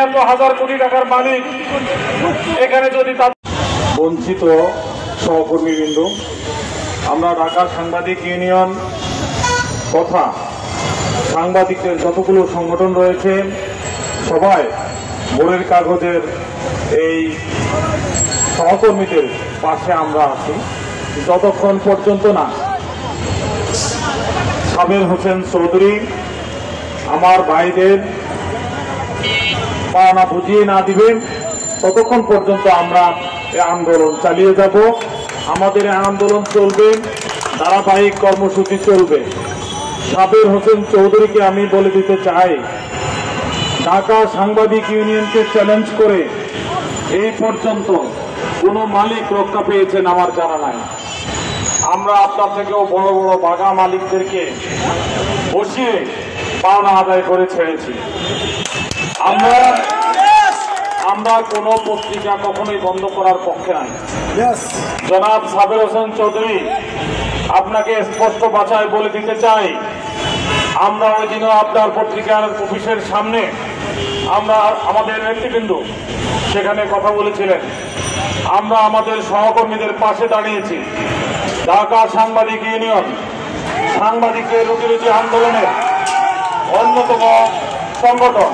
এত হাজার কোটি টাকার মালিক, এখানে যদি বঞ্চিত সহকর্মীবৃন্দ, আমরা ঢাকা সাংবাদিক ইউনিয়ন তথা সাংবাদিকদের যতগুলো সংগঠন রয়েছে সবাই ভোরের কাগজের এই সহকর্মীদের পাশে আমরা আছি। যতক্ষণ পর্যন্ত না সাবের হোসেন চৌধুরী আমার ভাইদের পাওনা বুঝিয়ে না দিবেন ততক্ষণ পর্যন্ত আমরা এই আন্দোলন চালিয়ে যাব। আমাদের এই আন্দোলন চলবে, ধারাবাহিক কর্মসূচি চলবে। সাবের হোসেন চৌধুরীকে আমি বলে দিতে চাই, ঢাকা সাংবাদিক ইউনিয়নকে চ্যালেঞ্জ করে এই পর্যন্ত কোনো মালিক রক্ষা পেয়েছেন আমার জানা নাই। আমরা আপনার থেকেও বড় বড় বাগা মালিকদেরকে বসিয়ে পাওনা আদায় করে ছেড়েছি। আমরা কোনো পত্রিকা কখনোই বন্ধ করার পক্ষে নাই। জনাব সাবের হোসেন চৌধুরী, আপনাকে স্পষ্ট ভাষায় বলে দিতে চাই, আমরা ওই দিনও আপনার পত্রিকার অফিসের সামনে আমরা আমাদের নেতৃবৃন্দ সেখানে কথা বলেছিলেন। আমরা আমাদের সহকর্মীদের পাশে দাঁড়িয়েছি। ঢাকা সাংবাদিক ইউনিয়ন সাংবাদিকদের রুটি রুচি আন্দোলনের অন্যতম সংগঠন।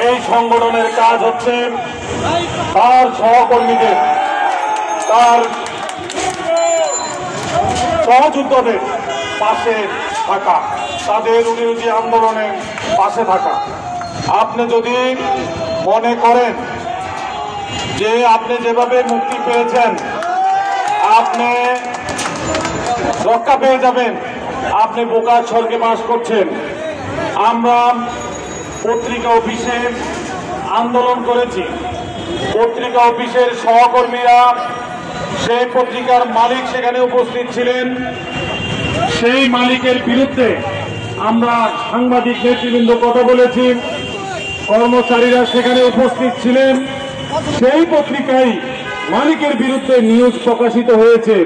এই সংগঠনের কাজ হচ্ছে তার সহকর্মীদের, তার সহযোদ্ধাদের পাশে থাকা, তাদের রুটি রুচি আন্দোলনের পাশে থাকা। আপনি যদি মনে করেন যে আপনি যেভাবে মুক্তি পেয়েছেন আপনি রক্ষা পেয়ে যাবেন, আপনি বোকার স্বর্গে বাস করছেন। আমরা পত্রিকা অফিসে আন্দোলন করেছি, পত্রিকা অফিসের সহকর্মীরা, সেই পত্রিকার মালিক সেখানে উপস্থিত ছিলেন। সেই মালিকের বিরুদ্ধে আমরা সাংবাদিক নেতৃবৃন্দ কথা বলেছি, কর্মচারীরা সেখানে উপস্থিত ছিলেন। সেই পত্রিকায় মালিকের বিরুদ্ধে নিউজ প্রকাশিত হয়েছে।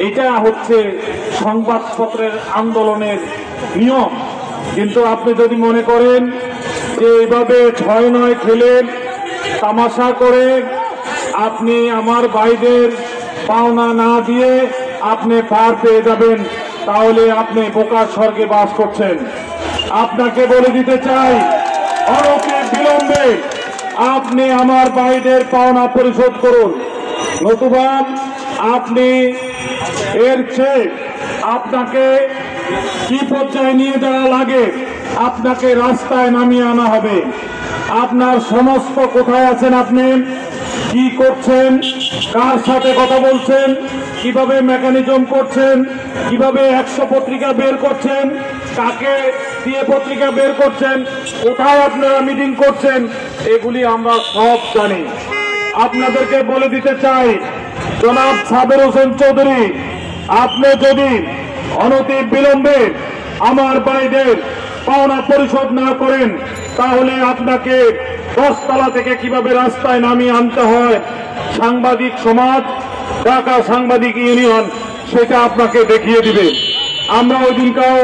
এটা হচ্ছে সংবাদপত্রের আন্দোলনের নিয়ম। কিন্তু আপনি যদি মনে করেন যে এইভাবে ৬-৯ খেলে তামাশা করে আপনি আমার ভাইদের পাওনা না দিয়ে আপনি পার পেয়ে যাবেন, তাহলে আপনি বোকার স্বর্গে বাস করছেন। আপনাকে বলে দিতে চাই, অনতি বিলম্বে আপনি আমার ভাইদের পাওনা পরিশোধ করুন, নতুবা আপনি এর চেয়ে আপনাকে কি পর্যায়ে নিয়ে যাওয়া লাগে আপনাকে রাস্তায় নামিয়ে আনা হবে। আপনার সমস্ত কোথায় আছেন, আপনি কি করছেন, কার সাথে কথা বলছেন, কিভাবে মেকানিজম করছেন, কিভাবে ১০০ পত্রিকা বের করছেন, কাকে দিয়ে পত্রিকা বের করছেন, কোথায় আপনারা মিটিং করছেন, এগুলি আমরা সব জানি। আপনাদেরকে বলে দিতে চাই, জনাব সাবের হোসেন চৌধুরী, আপনি যদি অনতি বিলম্বে আমার ভাইদের পাওনা পরিশোধ না করেন তাহলে আপনাকে 10 তলা থেকে কিভাবে রাস্তায় নামিয়ে আনতে হয় সাংবাদিক সমাজ, ঢাকা সাংবাদিক ইউনিয়ন সেটা আপনাকে দেখিয়ে দিবে। আমরা ওই দিনকাও